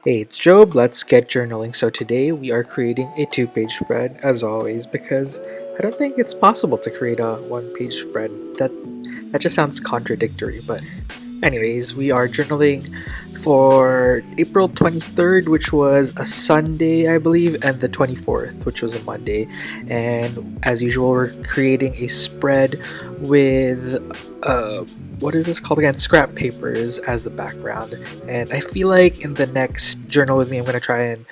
Hey, it's Job. Let's get journaling. So today we are creating a two-page spread, as always, because I don't think it's possible to create a one-page spread. That just sounds contradictory. But anyways, we are journaling for April 23rd, which was a Sunday, I believe, and the 24th, which was a Monday. And as usual, we're creating a spread with what is this called again? Scrap papers as the background. And I feel like in the next journal with me, I'm gonna try and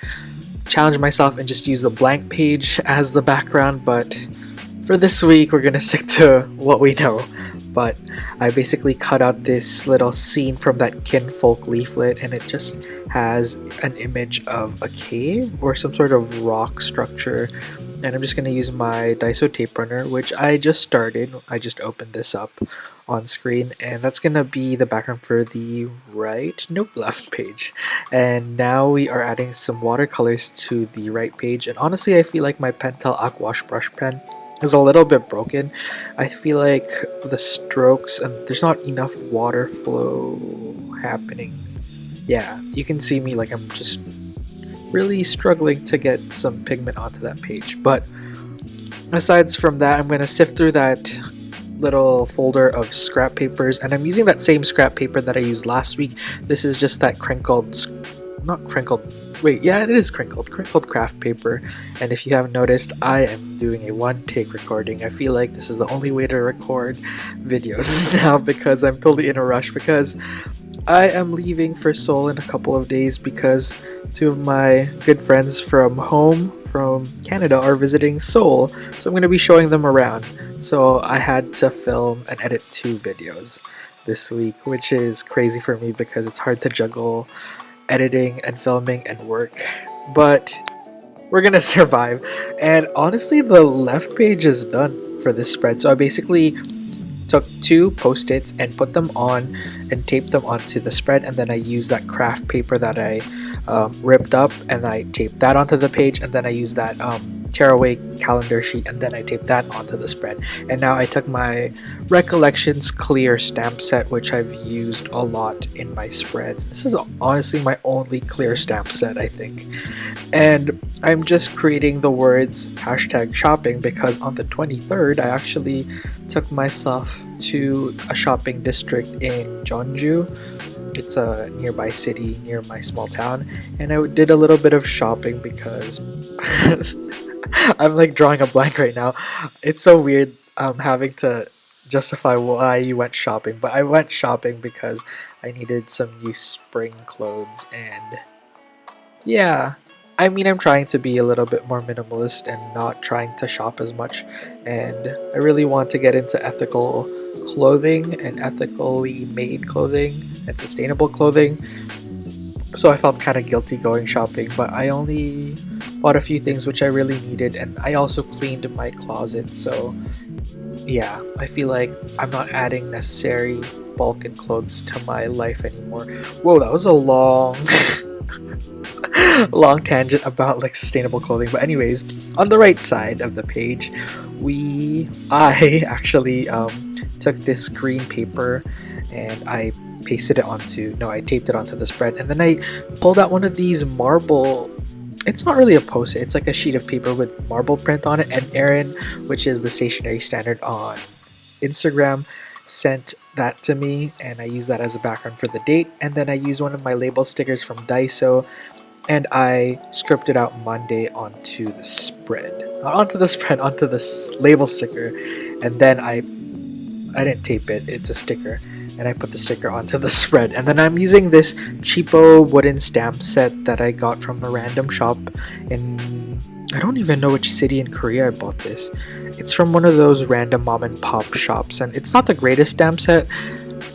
challenge myself and just use the blank page as the background. But for this week, we're gonna stick to what we know. But I basically cut out this little scene from that kinfolk leaflet, and it just has an image of a cave or some sort of rock structure. And I'm just going to use my Daiso tape runner, which I just started. I just opened this up on screen, and that's going to be the background for the left page. And now we are adding some watercolors to the right page. And honestly, I feel like my Pentel Aquash brush pen is a little bit broken. I feel like the strokes and there's not enough water flow happening. Yeah, you can see me like I'm just really struggling to get some pigment onto that page. But aside from that, I'm going to sift through that little folder of scrap papers, and I'm using that same scrap paper that I used last week. This is just that not crinkled, wait, yeah, it is crinkled craft paper. And if you haven't noticed, I am doing a one-take recording. I feel like this is the only way to record videos now because I'm totally in a rush, because I am leaving for Seoul in a couple of days because two of my good friends from Canada are visiting Seoul, so I'm going to be showing them around. So I had to film and edit 2 videos this week, which is crazy for me because it's hard to juggle editing and filming and work, but we're gonna survive. And honestly, the left page is done for this spread. So I basically took 2 post-its and put them on and taped them onto the spread, and then I used that craft paper that I ripped up and I taped that onto the page, and then I used that tearaway calendar sheet and then I taped that onto the spread. And now I took my Recollections clear stamp set, which I've used a lot in my spreads. This is honestly my only clear stamp set, I think. And I'm just creating the words #shopping because on the 23rd I actually took myself to a shopping district in Jeonju. It's a nearby city near my small town, and I did a little bit of shopping because I'm like drawing a blank right now. It's so weird having to justify why you went shopping, but I went shopping because I needed some new spring clothes. And yeah, I mean, I'm trying to be a little bit more minimalist and not trying to shop as much, and I really want to get into ethical clothing and ethically made clothing and sustainable clothing. So I felt kind of guilty going shopping, but I only bought a few things which I really needed, and I also cleaned my closet. So yeah, I feel like I'm not adding necessary bulk and clothes to my life anymore. Whoa, that was a long long tangent about like sustainable clothing. But anyways, on the right side of the page, I actually took this green paper and I taped it onto the spread, and then I pulled out one of these marble, it's not really a post-it, it's like a sheet of paper with marble print on it. And Erin, which is the stationery standard on Instagram, sent that to me, and I used that as a background for the date. And then I used one of my label stickers from Daiso, and I scripted out Monday onto the spread. Not onto the spread, onto the label sticker. And then I didn't tape it, it's a sticker. And I put the sticker onto the spread. And then I'm using this cheapo wooden stamp set that I got from a random shop in, I don't even know which city in Korea I bought this. It's from one of those random mom and pop shops, and it's not the greatest stamp set,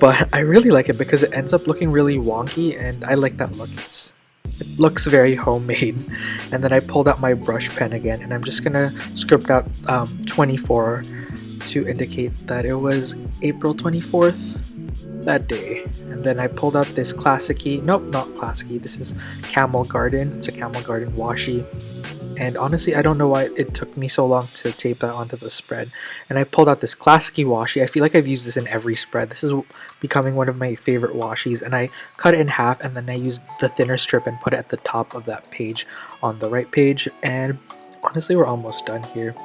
but I really like it because it ends up looking really wonky, and I like that look. It looks very homemade. And then I pulled out my brush pen again, and I'm just gonna script out 24 to indicate that it was April 24th that day. And then I pulled out this classic-y, nope, not classic-y, this is Camel Garden. It's a Camel Garden washi, and honestly I don't know why it took me so long to tape that onto the spread. And I pulled out this classic washi. I feel like I've used this in every spread. This is becoming one of my favorite washies, and I cut it in half and then I used the thinner strip and put it at the top of that page on the right page. And honestly, we're almost done here.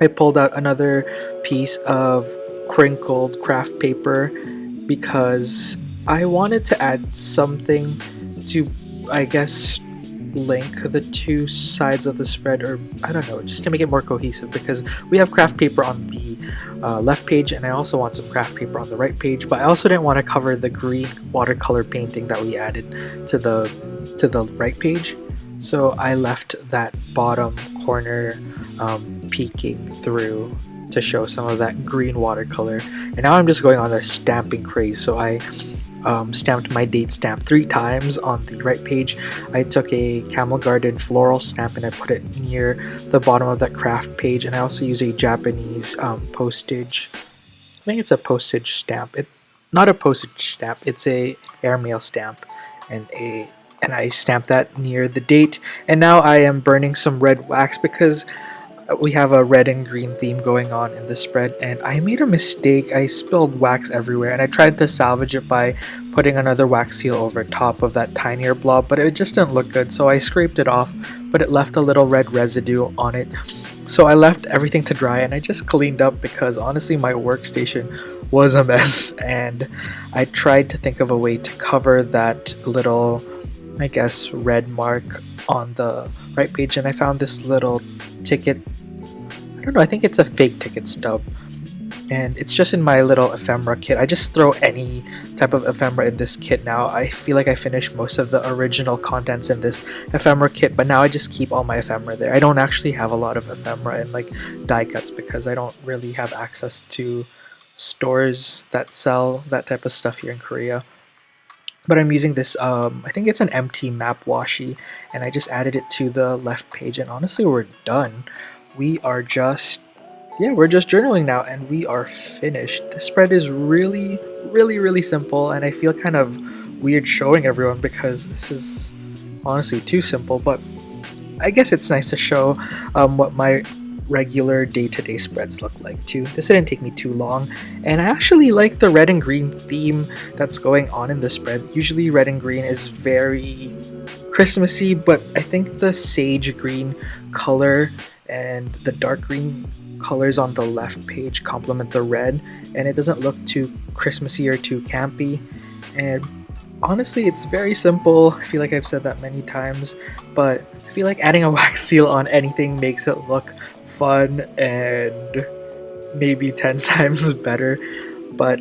I pulled out another piece of crinkled craft paper because I wanted to add something to, I guess, link the two sides of the spread, or I don't know, just to make it more cohesive, because we have craft paper on the left page and I also want some craft paper on the right page, but I also didn't want to cover the green watercolor painting that we added to the right page. So I left that bottom corner peeking through to show some of that green watercolor. And now I'm just going on a stamping craze. So I stamped my date stamp 3 times on the right page. I took a Camel Garden floral stamp and I put it near the bottom of that craft page. And I also use a Japanese postage. I think it's a postage stamp. Not a postage stamp. It's a airmail stamp, and I stamped that near the date. And now I am burning some red wax because we have a red and green theme going on in the spread, and I made a mistake. I spilled wax everywhere and I tried to salvage it by putting another wax seal over top of that tinier blob, but it just didn't look good, so I scraped it off, but it left a little red residue on it. So I left everything to dry and I just cleaned up because honestly my workstation was a mess, and I tried to think of a way to cover that little, I guess, red mark on the right page, and I found this little ticket. I don't know, I think it's a fake ticket stub, and it's just in my little ephemera kit. I just throw any type of ephemera in this kit now. I feel like I finished most of the original contents in this ephemera kit, but now I just keep all my ephemera there. I don't actually have a lot of ephemera and like die cuts because I don't really have access to stores that sell that type of stuff here in Korea. But I'm using this, I think it's an empty map washi, and I just added it to the left page, and honestly we're done. We are just, yeah, we're just journaling now and we are finished. The spread is really, really, really simple, and I feel kind of weird showing everyone because this is honestly too simple, but I guess it's nice to show what my regular day-to-day spreads look like too. This didn't take me too long, and I actually like the red and green theme that's going on in the spread. Usually red and green is very Christmassy, but I think the sage green color and the dark green colors on the left page complement the red, and it doesn't look too Christmassy or too campy. And honestly, it's very simple. I feel like I've said that many times, but I feel like adding a wax seal on anything makes it look fun and maybe 10 times better. But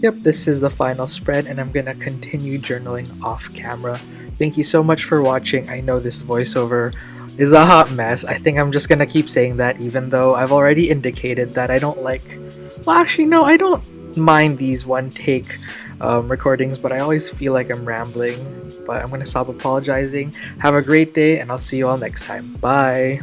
yep, this is the final spread, and I'm gonna continue journaling off camera. Thank you so much for watching. I know this voiceover is a hot mess. I think I'm just gonna keep saying that, even though I've already indicated that I don't like, well actually no, I don't mind these one take recordings, but I always feel like I'm rambling. But I'm gonna stop apologizing. Have a great day, and I'll see you all next time. Bye.